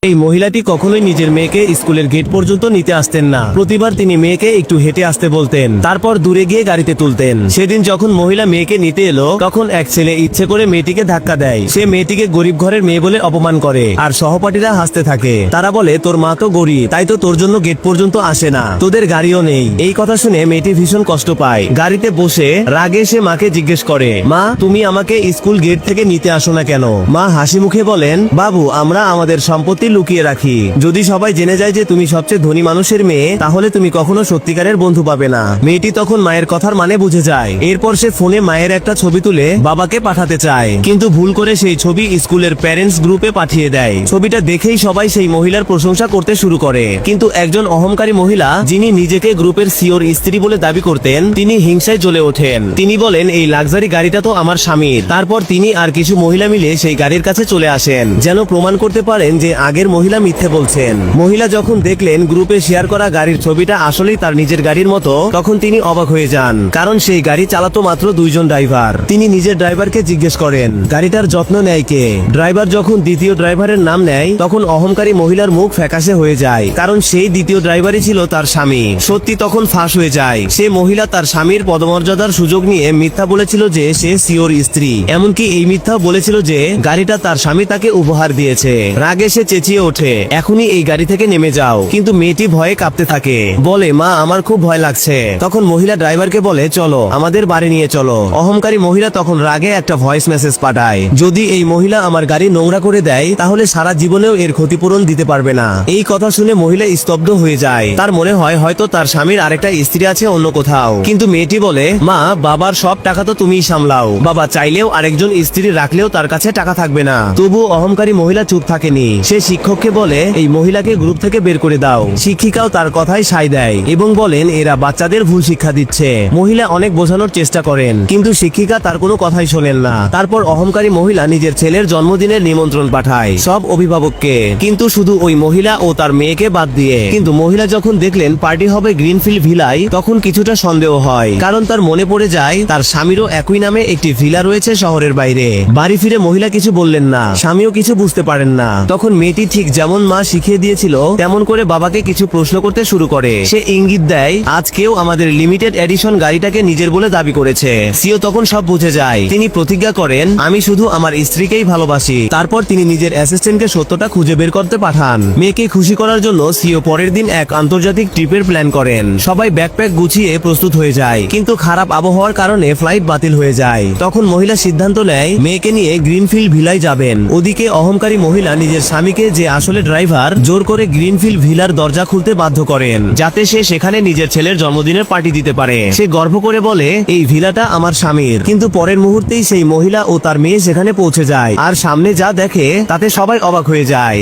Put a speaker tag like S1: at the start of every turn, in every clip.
S1: এই মহিলাটি কখনোই নিজের মেয়েকে স্কুলের গেট পর্যন্ত নিতে আসতেন না। প্রতিবার তিনি মেয়েকে একটু হেঁটে আসতে বলতেন, তারপর দূরে গিয়ে গাড়িতে তুলতেন। সেদিন যখন মহিলা মেয়েকে নিতে এলো, তখন এক ছেলে ইচ্ছে করে মেয়েটিকে ধাক্কা দেয়। সে মেয়েটিকে গরিব ঘরের মেয়ে বলে অপমান করে, আর সহপাঠীরা হাসতে থাকে। তারা বলে, তোর মা তো গরিব, তাই তো তোর জন্য গেট পর্যন্ত আসে না, তোদের গাড়িও নেই। এই কথা শুনে মেয়েটি ভীষণ কষ্ট পায়। গাড়িতে বসে রাগে সে মাকে জিজ্ঞেস করে, মা তুমি আমাকে স্কুল গেট থেকে নিতে আসো না কেন? মা হাসি মুখে বলেন, বাবু আমরা আমাদের সম্পত্তি লুকিয়ে রাখি। যদি সবাই জেনে যায় যে তুমি সবচেয়ে ধনী মানুষের মেয়ে, তাহলে তুমি কখনো সত্যিকারের বন্ধু পাবে না। মেয়েটি তখন মায়ের কথার মানে বুঝে যায়। এরপর সে ফোনে মায়ের একটা ছবি তুলে বাবাকে পাঠাতে চায়, কিন্তু ভুল করে সেই ছবি স্কুলের প্যারেন্টস গ্রুপে পাঠিয়ে দেয়। ছবিটা দেখেই সবাই সেই মহিলার প্রশংসা করতে শুরু করে, কিন্তু একজন অহংকারী মহিলা, যিনি নিজেকে গ্রুপের সিওর স্ত্রী বলে দাবি করতেন, তিনি হিংসায় জ্বলে ওঠেন। তিনি বলেন, এই লাক্সারি গাড়িটা তো আমার স্বামীর। তারপর তিনি আর কিছু মহিলা মিলে সেই গাড়ির কাছে চলে আসেন, যেন প্রমাণ করতে পারেন যে আগের মহিলা মিথ্যে বলছেন। মহিলা যখন দেখলেন গ্রুপে শেয়ার করা গাড়ির ছবিটা আসলেই তার নিজের গাড়ির মতো, তখন তিনি অবাক হয়ে যান, কারণ সেই গাড়ি চালাতো মাত্র দুইজন ড্রাইভার। তিনি নিজের ড্রাইভারকে জিজ্ঞেস করেন, গাড়িটার যত্ন নেয় কে? ড্রাইভার যখন দ্বিতীয় ড্রাইভারের নাম নেয়, তখন অহংকারী মহিলার মুখ ফ্যাকাশে হয়ে যায়, কারণ সেই দ্বিতীয় ড্রাইভারই ছিল তার স্বামী। সত্যি তখন ফাঁস হয়ে যায়। সে মহিলা তার স্বামীর পদমর্যাদার সুযোগ নিয়ে মিথ্যা বলেছিল যে সে সিওর স্ত্রী। এমনকি এই মিথ্যা বলেছিল যে গাড়িটা তার স্বামী তাকে উপহার দিয়েছে। রাগে সে চেঁচিয়ে ওঠে, এখনই এই গাড়ি থেকে নেমে যাও। কিন্তু মেয়েটি ভয়ে কাঁপতে থাকে, বলে, মা আমার খুব ভয় লাগছে। তখন মহিলা ড্রাইভারকে বলে, চলো আমাদের বাড়ি নিয়ে চলো। অহংকারী মহিলা তখন রাগে একটা ভয়েস মেসেজ পাঠায়, যদি এই মহিলা আমার গাড়ি নোংরা করে দেয়, তাহলে সারা জীবনেও এর ক্ষতিপূরণ দিতে পারবে না। এই কথা শুনে মহিলা স্তব্ধ হয়ে যায়। তার মনে হয় হয়তো তার স্বামীর আরেকটা স্ত্রী আছে অন্য কোথাও। কিন্তু মেয়েটি বলে, মা বাবার সব টাকা তো তুমিই সামলাও, বাবা চাইলেও আরেকজন স্ত্রী রাখলেও তার কাছে টাকা থাকবে না। তবু অহংকারী মহিলা চুপ থাকেনি। সে শিক্ষককে বলে, এই মহিলাকে গ্রুপ থেকে বের করে দাও। শিক্ষিকাও তার কথায় সায় দেয় এবং বলেন, এরা বাচ্চাদের ভুল শিক্ষা দিচ্ছে। মহিলা অনেক বোঝানোর চেষ্টা করেন, কিন্তু শিক্ষিকা তার কোনো কথাই শোনেন না। তারপর অহংকারী মহিলা নিজের ছেলের জন্মদিনের নিমন্ত্রণ পাঠায় সব অভিভাবককে, কিন্তু শুধু ওই মহিলা ও তার মেয়েকে বাদ দিয়ে। কিন্তু মহিলা যখন দেখলেন পার্টি হবে গ্রিনফিল্ড ভিলায়, তখন কিছুটা সন্দেহ হয়, কারণ তার মনে পড়ে যায় তার স্বামীরও একই নামে একটি ভিলা রয়েছে শহরের বাইরে। বাড়ি ফিরে মহিলা কিছু বললেন না, স্বামীও কিছু বুঝতে পারেন না। তখন মেয়েটি ঠিক যেমন মা শিখিয়ে দিয়েছিল তেমন করে বাবাকে কিছু প্রশ্ন করতে শুরু করে। সে ইঙ্গিত দেয়, আজ কেউ আমাদের লিমিটেড এডিশন গাড়িটাকে নিজের বলে দাবি করেছে। সিও তখন সব বুঝে যায়। তিনি প্রতিজ্ঞা করেন, আমি শুধু আমার স্ত্রীকেই ভালোবাসি। তারপর তিনি নিজের অ্যাসিস্ট্যান্টকে সত্যটা খুঁজে বের করতে পাঠান। মেয়েকে খুশি করার জন্য সিও পরের দিন এক আন্তর্জাতিক ট্রিপের প্ল্যান করেন। সবাই ব্যাকপ্যাক গুছিয়ে প্রস্তুত হয়ে যায়, কিন্তু খারাপ আবহাওয়ার কারণে ফ্লাইট বাতিল হয়ে যায়। তখন মহিলা সিদ্ধান্ত নেয় মেয়েকে নিয়ে গ্রিনফিল্ড ভিলায় যাবেন। ওদিকে অহংকারী মহিলা নিজের স্বামীকে, যে আসলে ড্রাইভার, জোর করে গ্রিনফিল্ড ভিলার দরজা খুলতে বাধ্য করেন, যাতে সে সেখানে নিজের ছেলের জন্মদিনের পার্টি দিতে পারে। সে গর্ব করে বলে, এই ভিলাটা আমার স্বামীর। কিন্তু পরের মুহূর্তেই সেই মহিলা ও তার মেয়ে সেখানে পৌঁছে যায়, আর সামনে যা দেখে তাতে সবাই অবাক হয়ে যায়।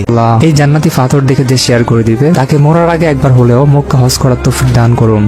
S2: এই জান্নাতি পাথর দেখে যে শেয়ার করে দিবে, তাকে মরার আগে একবার হলেও মক্কা হজ করার তৌফিক দান করুন।